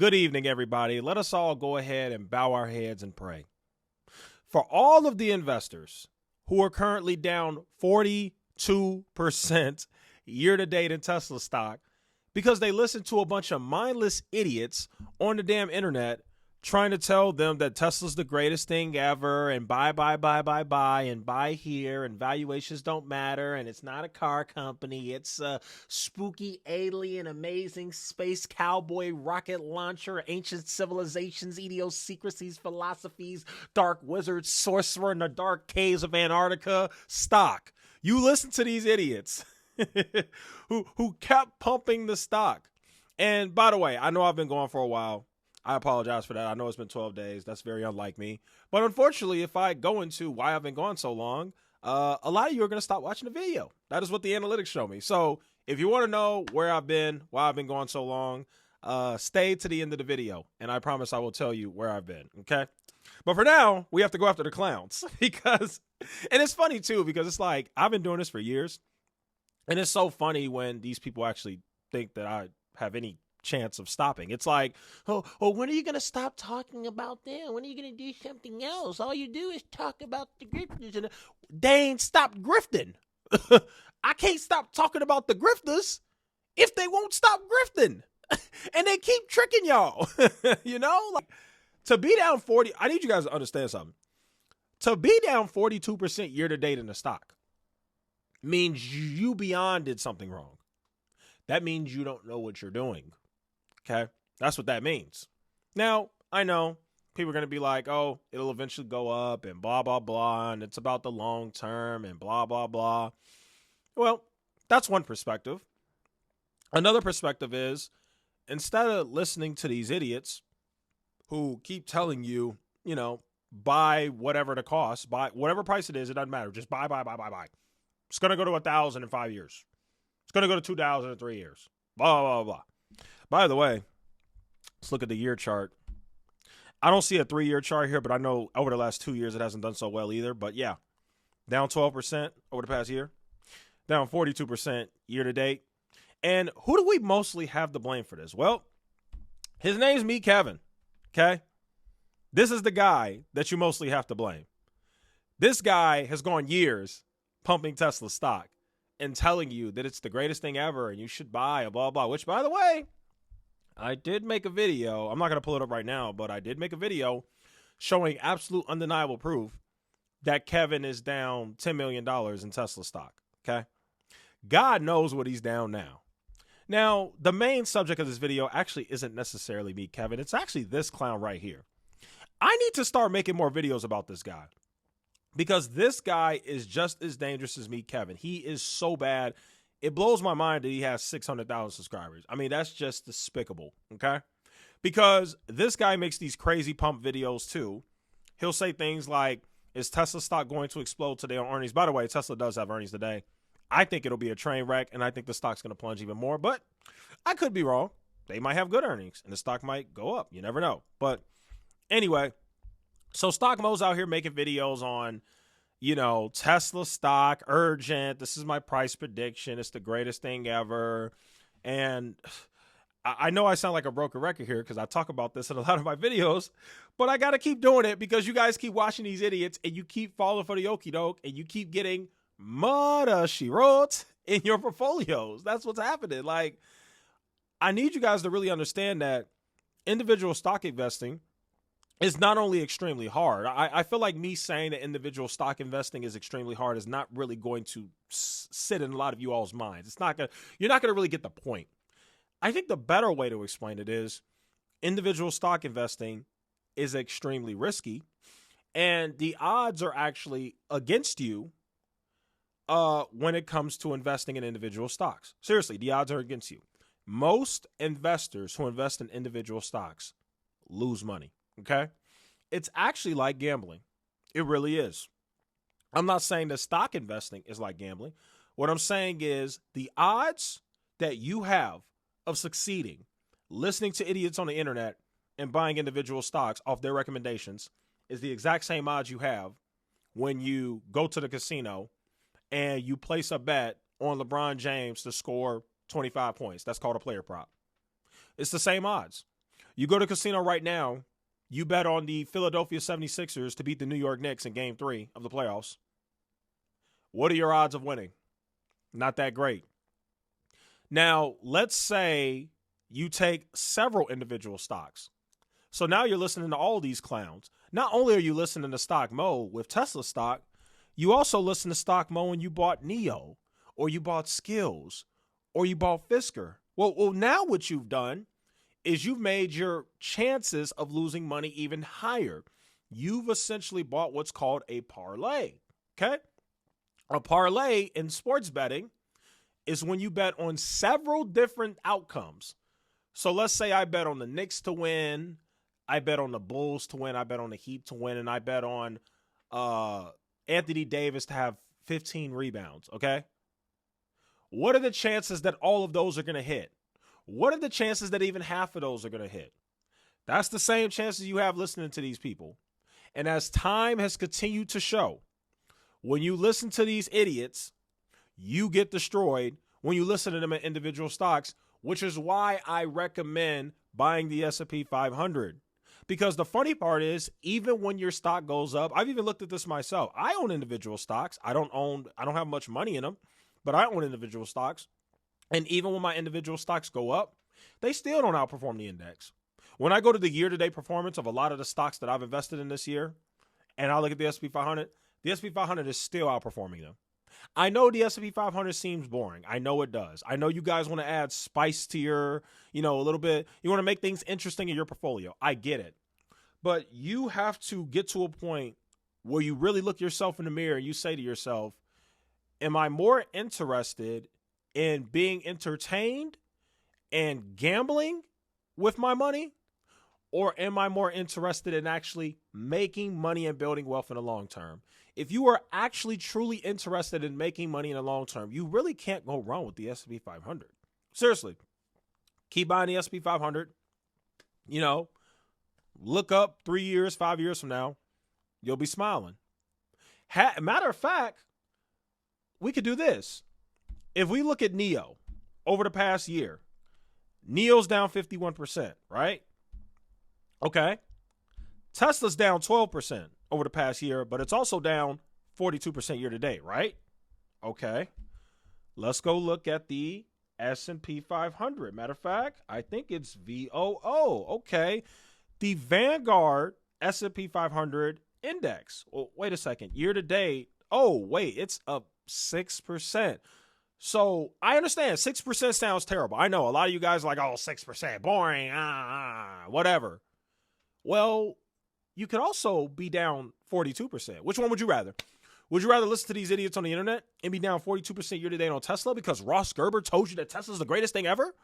Good evening, everybody. Let us all go ahead and bow our heads and pray. For all of the investors who are currently down 42% year to date in Tesla stock because they listen to a bunch of mindless idiots on the damn internet trying to tell them that Tesla's the greatest thing ever and buy, and buy here and valuations don't matter and it's not a car company. It's a spooky, alien, amazing space cowboy rocket launcher, ancient civilizations, idiosyncrasies, philosophies, dark wizards, sorcerer in the dark caves of Antarctica stock. You listen to these idiots who kept pumping the stock. And by the way, I know I've been going for a while. I apologize for that. I know it's been 12 days. That's very unlike me. But unfortunately, if I go into why I've been gone so long, a lot of you are going to stop watching the video. That is what the analytics show me. So if you want to know where I've been, why I've been gone so long, stay to the end of the video. And I promise I will tell you where I've been. Okay. But for now, we have to go after the clowns because, and it's funny too, because it's like, I've been doing this for years. And it's so funny when these people actually think that I have any chance of stopping. It's like, oh, when are you going to stop talking about them? When are you going to do something else? All you do is talk about the grifters. And they ain't stopped grifting. I can't stop talking about the grifters if they won't stop grifting. And they keep tricking y'all. You know, like, to be down 40, I need you guys to understand something. To be down 42% year to date in the stock means you beyond did something wrong. That means you don't know what you're doing. Okay, that's what that means. Now, I know people are going to be like, oh, it'll eventually go up and blah, blah, blah, and it's about the long term and blah, blah, blah. Well, that's one perspective. Another perspective is, instead of listening to these idiots who keep telling you, you know, buy whatever the cost, buy whatever price it is, it doesn't matter. Just buy. It's going to go to 1,000 in 5 years. It's going to go to 2,000 in 3 years. Blah, blah, blah. By the way, let's look at the year chart. I don't see a 3-year chart here, but I know over the last 2 years it hasn't done so well either. But yeah, down 12% over the past year, down 42% year to date. And who do we mostly have to blame for this? Well, his name's me, Kevin. Okay? This is the guy that you mostly have to blame. This guy has gone years pumping Tesla stock and telling you that it's the greatest thing ever and you should buy a blah, blah, which, by the way, I did make a video. I'm not going to pull it up right now, but I did make a video showing absolute undeniable proof that Kevin is down $10 million in Tesla stock. Okay. God knows what he's down now. Now, the main subject of this video actually isn't necessarily me, Kevin. It's actually this clown right here. I need to start making more videos about this guy because this guy is just as dangerous as me, Kevin. He is so bad. It blows my mind that he has 600,000 subscribers. I mean, that's just despicable, okay? Because this guy makes these crazy pump videos too. He'll say things like, is Tesla stock going to explode today on earnings? By the way, Tesla does have earnings today. I think it'll be a train wreck, and I think the stock's going to plunge even more. But I could be wrong. They might have good earnings, and the stock might go up. You never know. But anyway, so Stock Mo's out here making videos on, you know, Tesla stock, urgent. This is my price prediction. It's the greatest thing ever. And I know I sound like a broken record here because I talk about this in a lot of my videos, but I got to keep doing it because you guys keep watching these idiots and you keep falling for the okie doke and you keep getting murder she wrote in your portfolios. That's what's happening. Like, I need you guys to really understand that individual stock investing is not only extremely hard. I feel like me saying that individual stock investing is extremely hard is not really going to sit in a lot of you all's minds. It's not gonna. You're not going to really get the point. I think the better way to explain it is individual stock investing is extremely risky, and the odds are actually against you when it comes to investing in individual stocks. Seriously, the odds are against you. Most investors who invest in individual stocks lose money. Okay, it's actually like gambling. It really is. I'm not saying that stock investing is like gambling. What I'm saying is the odds that you have of succeeding, listening to idiots on the internet and buying individual stocks off their recommendations is the exact same odds you have when you go to the casino and you place a bet on LeBron James to score 25 points. That's called a player prop. It's the same odds. You go to casino right now, you bet on the Philadelphia 76ers to beat the New York Knicks in game 3 of the playoffs. What are your odds of winning? Not that great. Now, let's say you take several individual stocks. So now you're listening to all these clowns. Not only are you listening to Stock Mo with Tesla stock, you also listen to Stock Mo when you bought Neo, or you bought Skills, or you bought Fisker. Well, now what you've done is you've made your chances of losing money even higher. You've essentially bought what's called a parlay, okay? A parlay in sports betting is when you bet on several different outcomes. So let's say I bet on the Knicks to win, I bet on the Bulls to win, I bet on the Heat to win, and I bet on Anthony Davis to have 15 rebounds, okay? What are the chances that all of those are going to hit? What are the chances that even half of those are going to hit? That's the same chances you have listening to these people. And as time has continued to show, when you listen to these idiots, you get destroyed when you listen to them at individual stocks, which is why I recommend buying the S&P 500. Because the funny part is, even when your stock goes up, I've even looked at this myself. I own individual stocks. I don't have much money in them, but I own individual stocks. And even when my individual stocks go up, they still don't outperform the index. When I go to the year-to-date performance of a lot of the stocks that I've invested in this year, and I look at the S&P 500, the S&P 500 is still outperforming them. I know the S&P 500 seems boring. I know it does. I know you guys want to add spice to your, a little bit. You want to make things interesting in your portfolio. I get it. But you have to get to a point where you really look yourself in the mirror and you say to yourself, am I more interested in being entertained and gambling with my money? Or am I more interested in actually making money and building wealth in the long term? If you are actually truly interested in making money in the long term, you really can't go wrong with the S&P 500. Seriously, keep buying the S&P 500. Look up 3 years, 5 years from now, you'll be smiling. Matter of fact, we could do this. If we look at Neo over the past year, Neo's down 51%, right? Okay. Tesla's down 12% over the past year, but it's also down 42% year to date, right? Okay. Let's go look at the S&P 500. Matter of fact, I think it's VOO. Okay. The Vanguard S&P 500 index. Well, wait a second. Year to date. Oh, wait, it's up 6%. So I understand 6% sounds terrible. I know a lot of you guys are like, oh, 6%, boring, whatever. Well, you could also be down 42%. Which one would you rather? Would you rather listen to these idiots on the internet and be down 42% year to date on Tesla because Ross Gerber told you that Tesla's the greatest thing ever?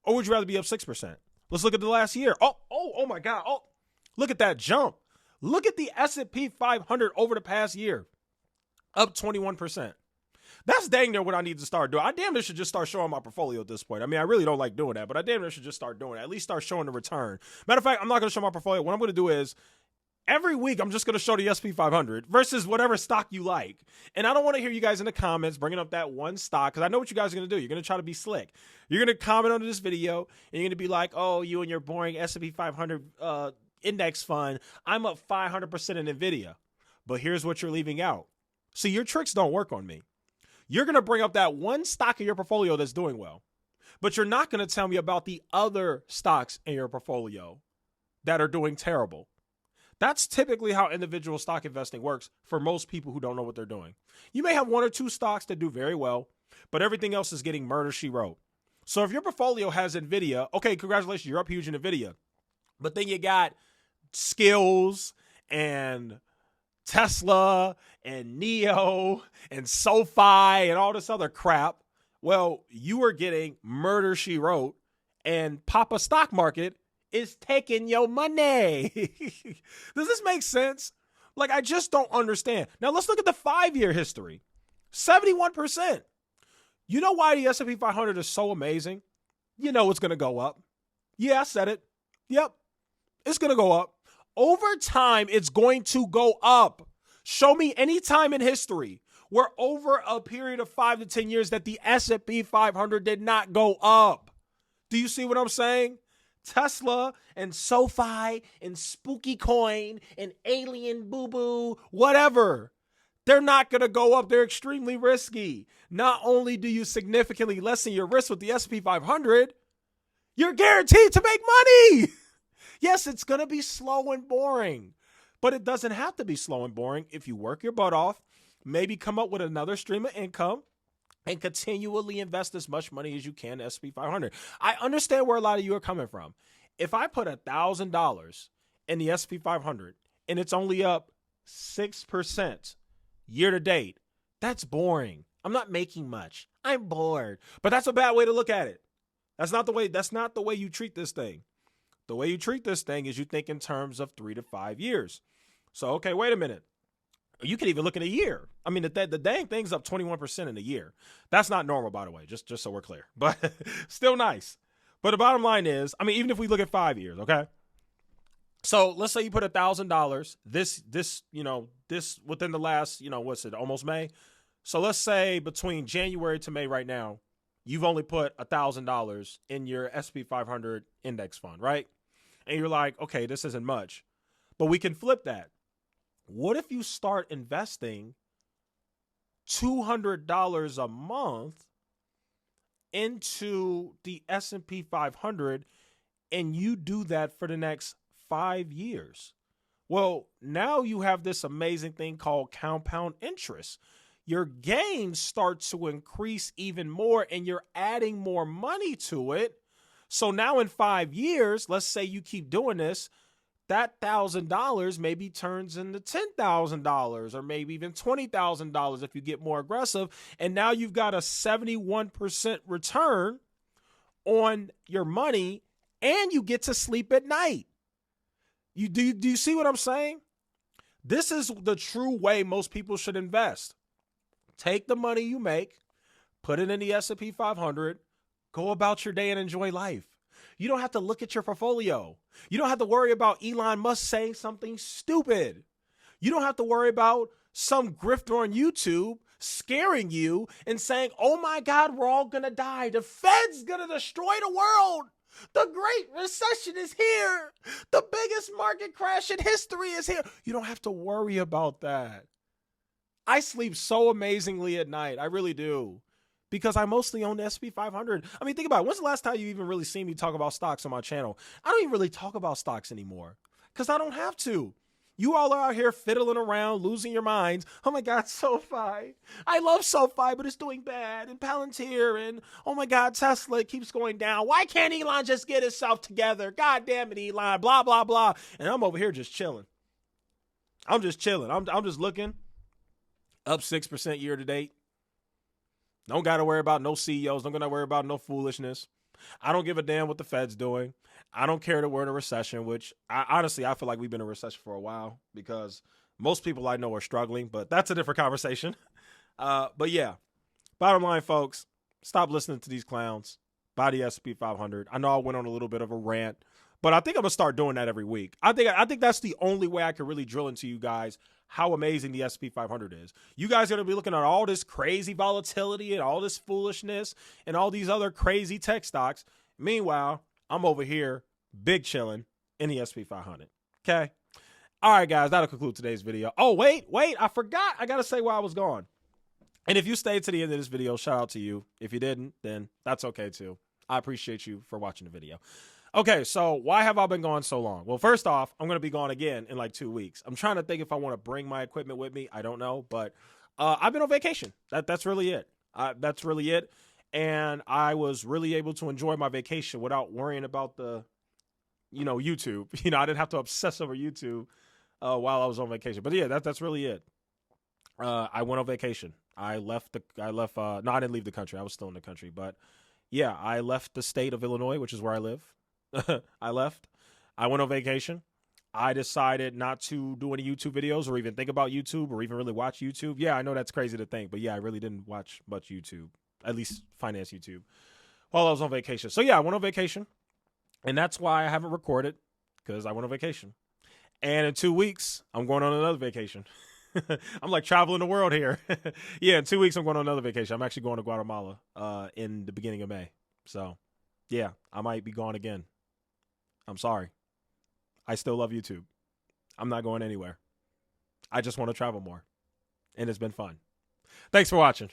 Or would you rather be up 6%? Let's look at the last year. Oh my God. Oh, look at that jump. Look at the S&P 500 over the past year. Up 21%. That's dang near what I need to start doing. I damn near should just start showing my portfolio at this point. I mean, I really don't like doing that, but I damn near should just start doing it. At least start showing the return. Matter of fact, I'm not going to show my portfolio. What I'm going to do is every week I'm just going to show the S&P 500 versus whatever stock you like. And I don't want to hear you guys in the comments bringing up that one stock because I know what you guys are going to do. You're going to try to be slick. You're going to comment under this video and you're going to be like, oh, you and your boring S&P 500 index fund, I'm up 500% in NVIDIA. But here's what you're leaving out. See, your tricks don't work on me. You're going to bring up that one stock in your portfolio that's doing well, but you're not going to tell me about the other stocks in your portfolio that are doing terrible. That's typically how individual stock investing works for most people who don't know what they're doing. You may have one or two stocks that do very well, but everything else is getting murder, she wrote. So if your portfolio has NVIDIA, okay, congratulations, you're up huge in NVIDIA. But then you got Skills and Tesla and Neo and SoFi and all this other crap. Well, you are getting murder, she wrote, and Papa Stock Market is taking your money. Does this make sense? Like, I just don't understand. Now, let's look at the 5-year history. 71%. You know why the S&P 500 is so amazing? You know it's going to go up. Yeah, I said it. Yep. It's going to go up. Over time, it's going to go up. Show me any time in history where over a period of 5 to 10 years that the S&P 500 did not go up. Do you see what I'm saying? Tesla and SoFi and Spooky Coin and Alien Boo Boo, whatever. They're not going to go up. They're extremely risky. Not only do you significantly lessen your risk with the S&P 500, you're guaranteed to make money. Yes, it's going to be slow and boring, but it doesn't have to be slow and boring if you work your butt off, maybe come up with another stream of income, and continually invest as much money as you can in S&P 500. I understand where a lot of you are coming from. If I put $1,000 in the S&P 500 and it's only up 6% year to date, that's boring. I'm not making much. I'm bored. But that's a bad way to look at it. That's not the way you treat this thing. The way you treat this thing is you think in terms of 3 to 5 years. So, okay, wait a minute. You can even look at a year. I mean, the dang thing's up 21% in a year. That's not normal, by the way, just so we're clear. But still nice. But the bottom line is, I mean, even if we look at 5 years, okay? So let's say you put $1,000 this within the last, what's it, almost May? So let's say between January to May right now, you've only put $1,000 in your S&P 500 index fund, right? And you're like, okay, this isn't much. But we can flip that. What if you start investing $200 a month into the S&P 500 and you do that for the next 5 years? Well, now you have this amazing thing called compound interest. Your gains start to increase even more and you're adding more money to it. So now in 5 years, let's say you keep doing this, that $1,000 maybe turns into $10,000 or maybe even $20,000 if you get more aggressive. And now you've got a 71% return on your money and you get to sleep at night. Do you see what I'm saying? This is the true way most people should invest. Take the money you make, put it in the S&P 500, go about your day and enjoy life. You don't have to look at your portfolio. You don't have to worry about Elon Musk saying something stupid. You don't have to worry about some grifter on YouTube scaring you and saying, oh my God, we're all going to die. The Fed's going to destroy the world. The Great Recession is here. The biggest market crash in history is here. You don't have to worry about that. I sleep so amazingly at night. I really do. Because I mostly own the S&P 500. I mean, think about it. When's the last time you even really seen me talk about stocks on my channel? I don't even really talk about stocks anymore because I don't have to. You all are out here fiddling around, losing your minds. Oh my God, SoFi. I love SoFi, but it's doing bad. And Palantir and, oh my God, Tesla, it keeps going down. Why can't Elon just get himself together? God damn it, Elon, blah, blah, blah. And I'm over here just chilling. I'm just chilling. I'm just looking. Up 6% year to date. Don't got to worry about no CEOs. Don't got to worry about no foolishness. I don't give a damn what the Fed's doing. I don't care that we're in a recession, which honestly, I feel like we've been in a recession for a while because most people I know are struggling, but that's a different conversation. But yeah, bottom line, folks, stop listening to these clowns. Buy the S&P 500. I know I went on a little bit of a rant, but I think I'm going to start doing that every week. I think that's the only way I can really drill into you guys how amazing the S&P 500 is. You guys are going to be looking at all this crazy volatility and all this foolishness and all these other crazy tech stocks. Meanwhile, I'm over here big chilling in the S&P 500. Okay? All right, guys, that'll conclude today's video. Oh, wait, I forgot. I got to say why I was gone. And if you stayed to the end of this video, shout out to you. If you didn't, then that's okay too. I appreciate you for watching the video. Okay, so why have I been gone so long? Well, first off, I'm going to be gone again in like 2 weeks. I'm trying to think if I want to bring my equipment with me. I don't know, but I've been on vacation. That's really it. That's really it. And I was really able to enjoy my vacation without worrying about the, YouTube. I didn't have to obsess over YouTube while I was on vacation. But yeah, that's really it. I went on vacation. No, I didn't leave the country. I was still in the country. But yeah, I left the state of Illinois, which is where I live. I left. I went on vacation. I decided not to do any YouTube videos or even think about YouTube or even really watch YouTube. Yeah, I know that's crazy to think, but yeah, I really didn't watch much YouTube, at least finance YouTube, while I was on vacation. So yeah, I went on vacation, and that's why I haven't recorded, because I went on vacation. And in 2 weeks, I'm going on another vacation. I'm like traveling the world here. Yeah, in 2 weeks, I'm going on another vacation. I'm actually going to Guatemala in the beginning of May. So yeah, I might be gone again. I'm sorry. I still love YouTube. I'm not going anywhere. I just want to travel more. And it's been fun. Thanks for watching.